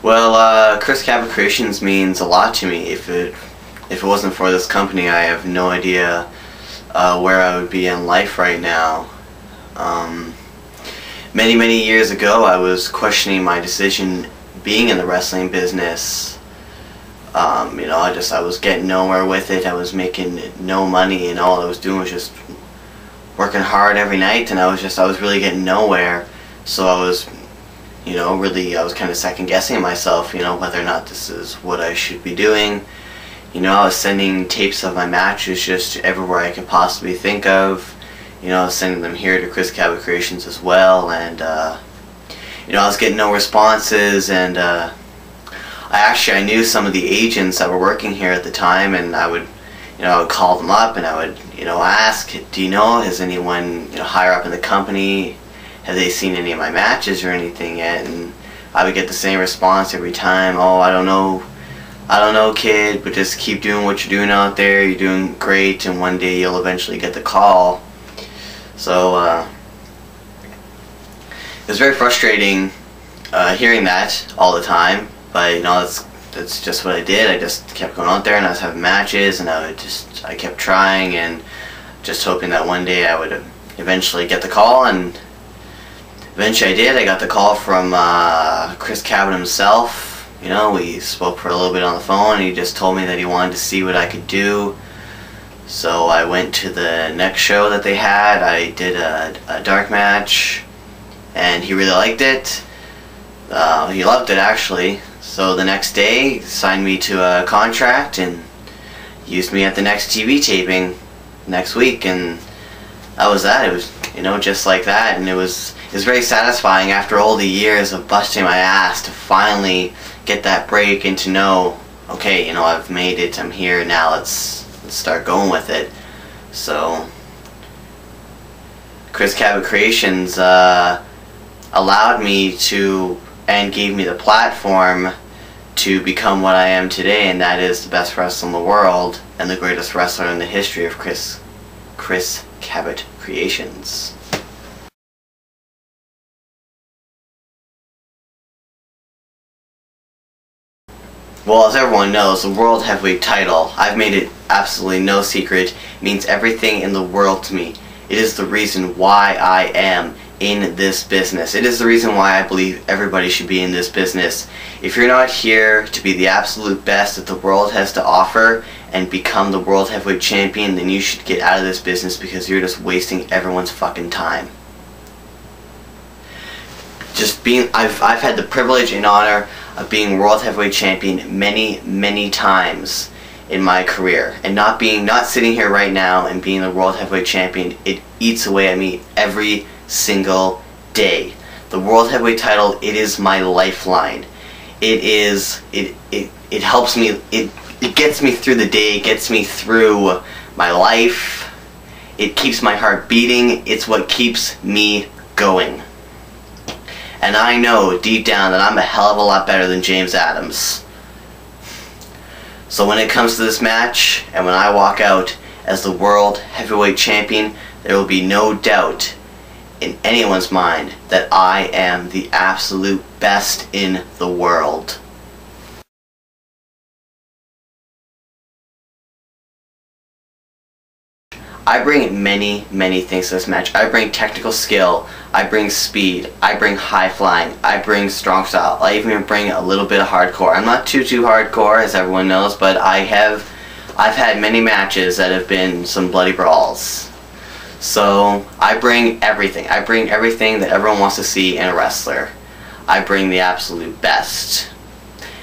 Well, Chris Cabot Creations means a lot to me. If it wasn't for this company, I have no idea where I would be in life right now. Many years ago, I was questioning my decision being in the wrestling business. I was getting nowhere with it. I was making no money, and all I was doing was just working hard every night, and I was really getting nowhere. So I was kind of second guessing myself, whether or not this is what I should be doing. I was sending tapes of my matches just everywhere I could possibly think of. I was sending them here to Chris Cabot Creations as well, and I was getting no responses, and I knew some of the agents that were working here at the time, and I would call them up, and I would ask, do you know, has anyone higher up in the company, have they seen any of my matches or anything yet? And I would get the same response every time. Oh, I don't know, kid, but just keep doing what you're doing out there. You're doing great, and one day you'll eventually get the call. So it was very frustrating hearing that all the time. But that's just what I did. I just kept going out there, and I was having matches, and I kept trying, and just hoping that one day I would eventually get the call. And eventually I did. I got the call from Chris Cabot himself. We spoke for a little bit on the phone, and he just told me that he wanted to see what I could do. So I went to the next show that they had. I did a dark match, and he really liked it. He loved it, actually. So the next day, he signed me to a contract and used me at the next TV taping next week, and that was that. It was just like that, and it was very satisfying after all the years of busting my ass to finally get that break and to know, okay, I've made it, I'm here now, let's start going with it. So Chris Cabot Creations allowed me to, and gave me the platform to become what I am today, and that is the best wrestler in the world and the greatest wrestler in the history of Chris Cabot Creations. Well, as everyone knows, the World Heavyweight title, I've made it absolutely no secret, means everything in the world to me. It is the reason why I am in this business. It is the reason why I believe everybody should be in this business. If you're not here to be the absolute best that the world has to offer and become the World Heavyweight Champion, then you should get out of this business, because you're just wasting everyone's fucking time. I've had the privilege and honor of being World Heavyweight Champion many times in my career, and not sitting here right now and being the World Heavyweight Champion, it eats away at me every single day. The World Heavyweight title, it is my lifeline. It helps me, it gets me through the day, it gets me through my life, it keeps my heart beating, it's what keeps me going. And I know deep down that I'm a hell of a lot better than James Adams. So when it comes to this match, and when I walk out as the World Heavyweight Champion, there will be no doubt in anyone's mind that I am the absolute best in the world. I bring many things to this match. I bring technical skill, I bring speed, I bring high flying, I bring strong style, I even bring a little bit of hardcore. I'm not too hardcore, as everyone knows, but I've had many matches that have been some bloody brawls. So I bring everything. I bring everything that everyone wants to see in a wrestler. I bring the absolute best.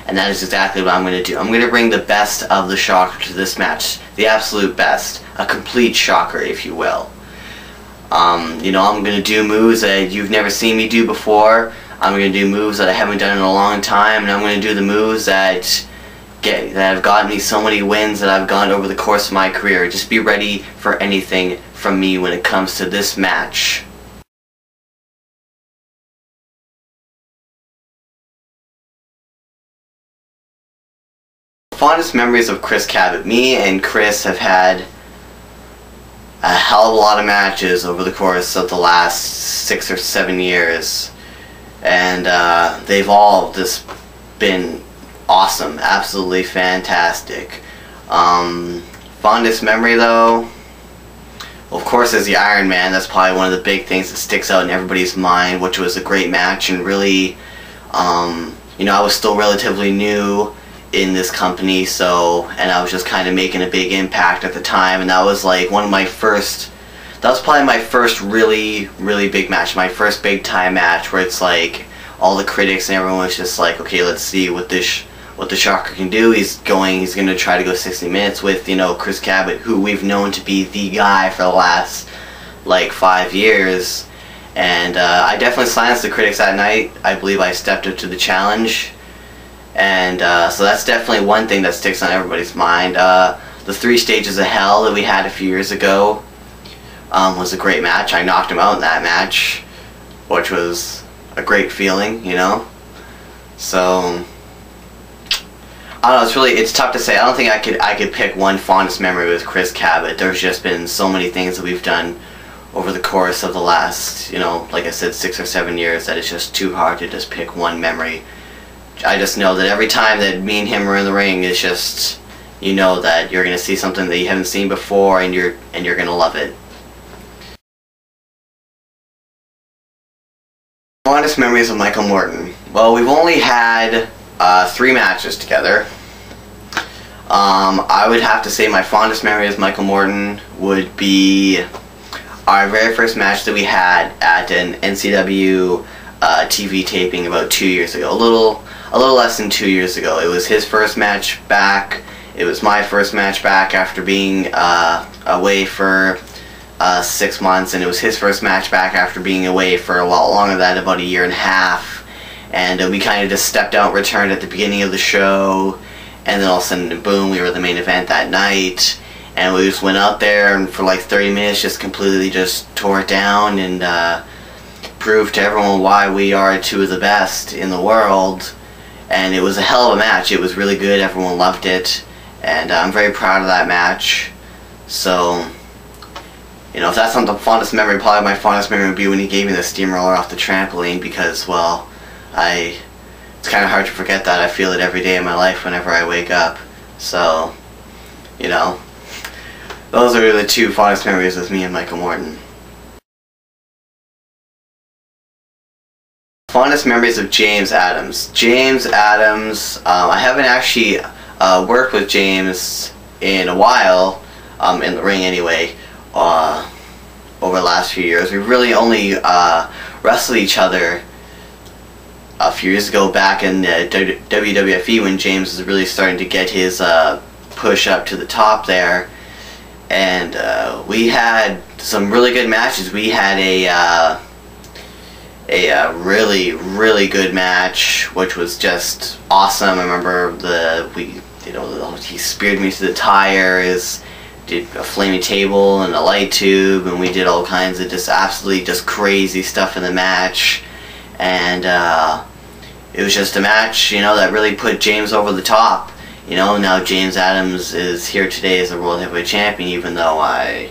And that is exactly what I'm going to do. I'm going to bring the best of the Shocker to this match. The absolute best. A complete shocker, if you will. I'm going to do moves that you've never seen me do before. I'm going to do moves that I haven't done in a long time. And I'm going to do the moves that have gotten me so many wins that I've gotten over the course of my career. Just be ready for anything from me when it comes to this match. Fondest memories of Chris Cabot. Me and Chris have had a hell of a lot of matches over the course of the last 6 or 7 years, and they've all just been awesome, absolutely fantastic. Fondest memory though, of course, is the Iron Man. That's probably one of the big things that sticks out in everybody's mind, which was a great match, and really, you know, I was still relatively new in this company, and I was just kind of making a big impact at the time, and that was like one of my first, that was probably my first really big match, my first big time match, where it's like all the critics and everyone was just like, okay, let's see what the Shocker can do. He's going to try to go 60 minutes with, you know, Chris Cabot, who we've known to be the guy for the last like 5 years. And I definitely silenced the critics that night. I believe I stepped up to the challenge, and so that's definitely one thing that sticks on everybody's mind. The 3 stages of hell that we had a few years ago was a great match. I knocked him out in that match, which was a great feeling, you know. So I don't know, it's tough to say. I don't think I could pick one fondest memory with Chris Cabot. There's just been so many things that we've done over the course of the last, you know, like I said, 6 or 7 years, that it's just too hard to just pick one memory. I just know that every time that me and him are in the ring, it's just, you know that you're gonna see something that you haven't seen before, and you're gonna love it. Fondest memories of Michael Morton. Well, we've only had 3 matches together. I would have to say my fondest memory of Michael Morton would be our very first match that we had at an NCW TV taping about 2 years ago. A little less than 2 years ago. It was his first match back. It was my first match back after being away for 6 months, and it was his first match back after being away for a lot longer than that, about 1.5 years. And we kind of just stepped out, returned at the beginning of the show, and then all of a sudden, boom, we were the main event that night. And we just went out there and for like 30 minutes just completely just tore it down, and proved to everyone why we are 2 of the best in the world. And it was a hell of a match. It was really good. Everyone loved it, and I'm very proud of that match. So, you know, if that's not the fondest memory, probably my fondest memory would be when he gave me the steamroller off the trampoline, because, well, it's kind of hard to forget that. I feel it every day in my life whenever I wake up. So, you know, those are the 2 fondest memories with me and Michael Morton. Fondest memories of James Adams. James Adams, I haven't actually worked with James in a while, in the ring anyway, over the last few years. We've really only wrestled each other a few years ago back in WWFE, when James was really starting to get his push up to the top there. And we had some really good matches. We had a really good match, which was just awesome. I remember he speared me to the tires, did a flaming table and a light tube, and we did all kinds of just absolutely just crazy stuff in the match. And it was just a match, you know, that really put James over the top. You know, now James Adams is here today as a World Heavyweight Champion, even though I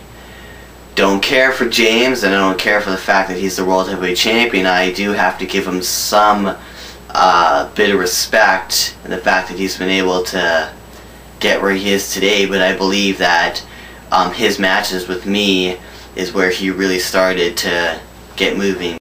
don't care for James, and I don't care for the fact that he's the World Heavyweight Champion. I do have to give him some bit of respect in the fact that he's been able to get where he is today, but I believe that his matches with me is where he really started to get moving.